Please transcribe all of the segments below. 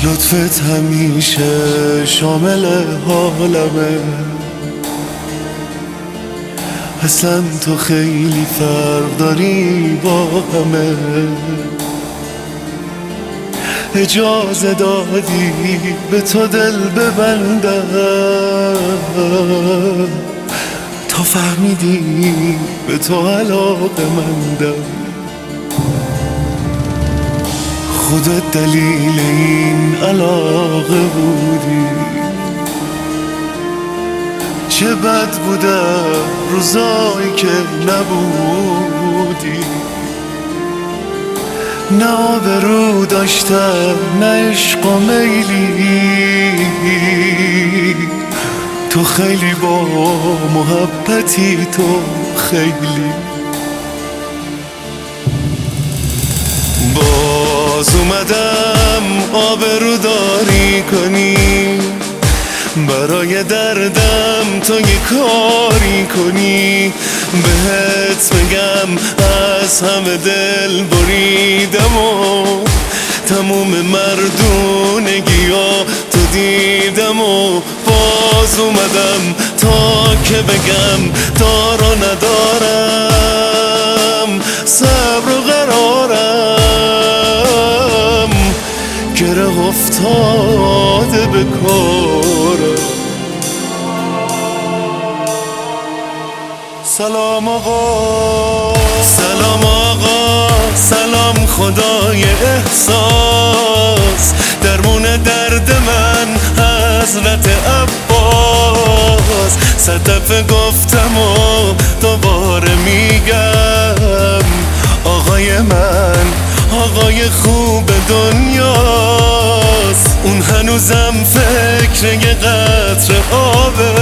لطفت همیشه شامل حالمه، اصلا تو خیلی فرق داری با همه. اجازه دادی به تو دل ببندم، تا فهمیدی به تو علاقه مندم. خودت دلیل این علاقه بودی، چه بد بودم روزایی که نبودی. نه آبرو داشتم نه عشق و میلی، تو خیلی با محبتی، تو خیلی. باز اومدم آبرو داری کنی، برای دردم تو یه کاری کنی. بهت بگم از همه دل بریدم و تموم مردونگیا تو دیدم و باز اومدم تا که بگم دارا ندارم، صبر و قرارم گره افتاده به کارم. سلام آقا، سلام آقا، سلام خدای احساس، درمون درد من حضرت عباس. صد دفعه گفتم و دوباره میگم، آقای من آقای خوب دنیاست. اون هنوزم فکر یه قطره آبه،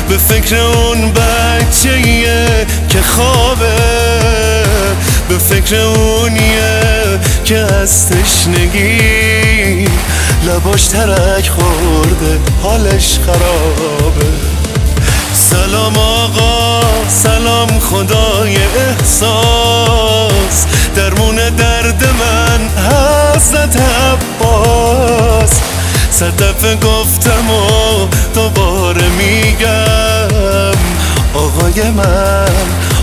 به فکر اون بچه‌ایه که خوابه، به فکر اونیه که از تشنگی لباش ترک خورده حالش خرابه. سلام آقا، سلام خدای احساس، درمون درد من حضرت عباس. صد دفعه گفتم و دوباره میگم، آقای من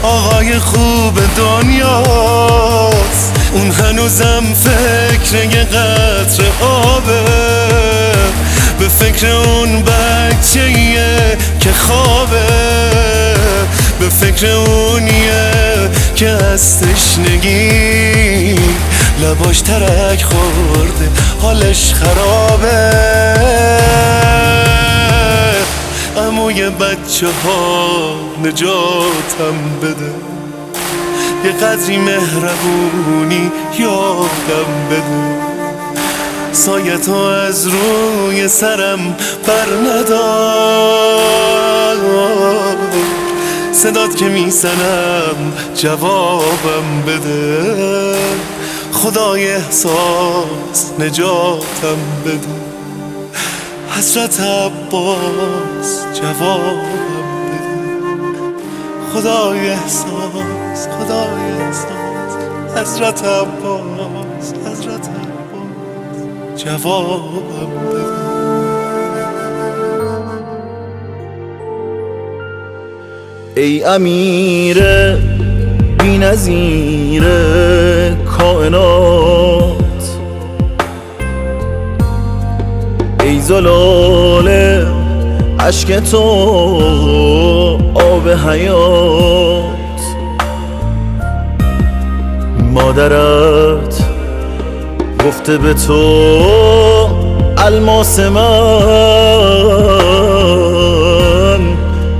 آقای خوب دنیاست. اون هنوزم فکر یه قطره آبه، به فکر اون بچه‌ایه که خوابه، به فکر اونیه که از تشنگی لباش ترک خورده حالش خرابه. عموی بچه ها نجاتم بده، یه قدری مهربونی یادم بده. سایه تو از روی سرم بر ندار، صدات که میزنم جوابم بده. خدای احساس نجاتم بده، حضرت عباس جوابم بده. خدای احساس، خدای احساس، حضرت عباس، حضرت عباس جوابم بده. ای امیر بی‌نظیر کائنات، ای زلال اشک تو آب حیات. مادرت گفته به تو الماس من،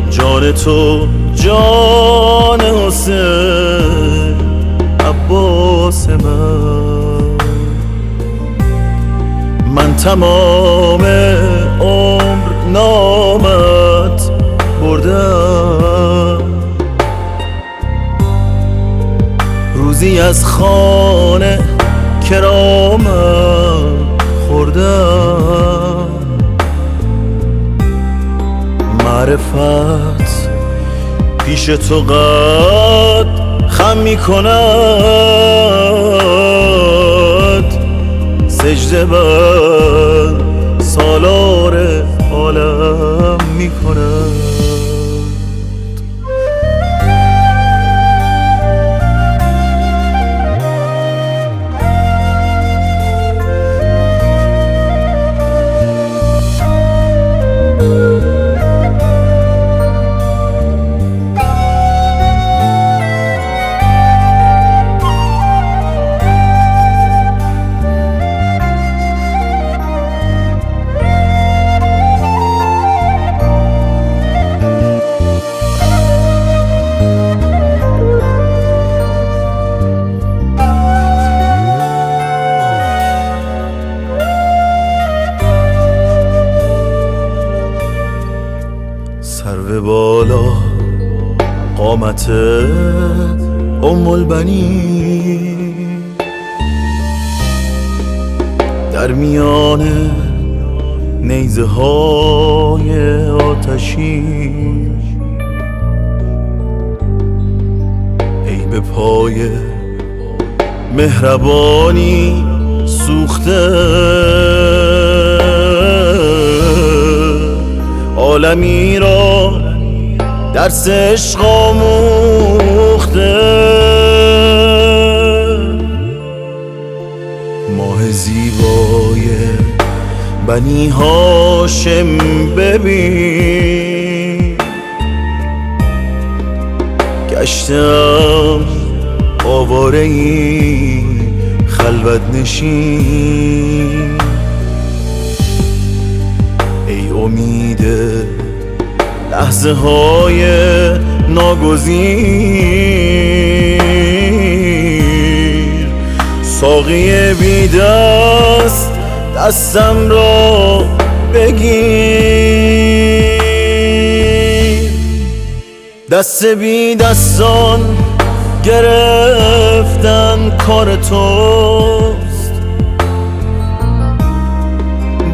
جان تو جان حسین عباس من تمام عمر نامت بردم، روزی از خانه کرامت خوردم. معرفت پیش تو قد خم می کند، مژده بر سالار عالم میکند. سرو بالا قامت البنین، در میان نیزه های آتشین، ای به پای مهربانی سوخته، عالمی را درس عشق آموخته. ماه زیبای بنی هاشم ببین، گشتم آواره‌ای خلوت نشین، ای امید لحظه های ناگزیر، ساقی بی دست دستم را بگیر. دست بی دستان گرفتن کار توست،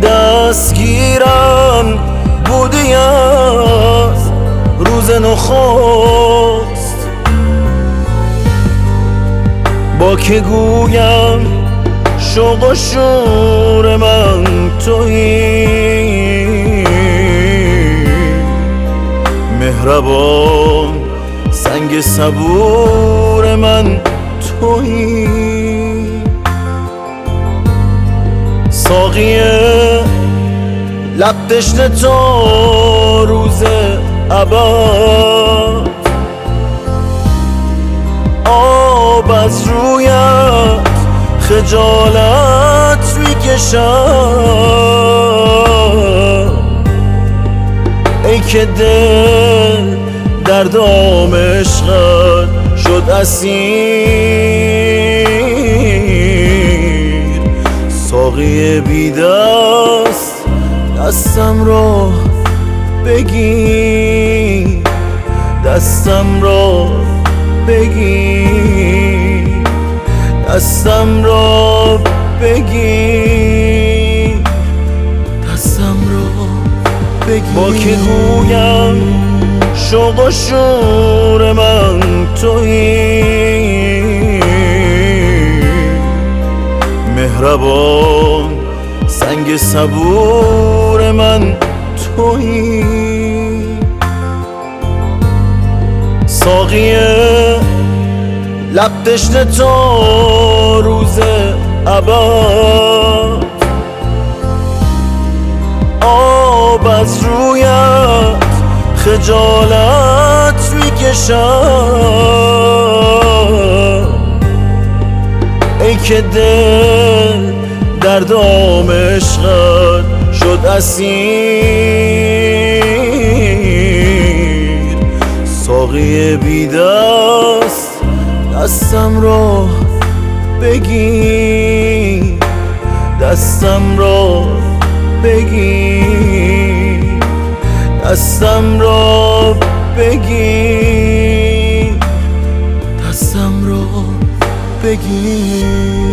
دستگیرم بودی از روز نخست. با که گویم شوق و شور من تویی، مهربان سنگ صبور من تویی. ساقی لب تشنه تا روز ابد، آب از رویت خجالت میکشم، ای که دل در دام عشقت شد اسیر. ساقی بی دست دستم را بگیر، دستم را بگیر، دستم را بگیر، دستم را بگیر. با که گویم شوق و شور من تویی، مهربان سنگ صبور من تویی. ساقی لب تشنه تا روز ابد، آب از رویت خجالت میکشم، ای که دل در دام عشقت شد اسیر. ساقی بی دست دستم را بگیر، دستم را بگیر، دستم را بگیر، دستم را بگیر.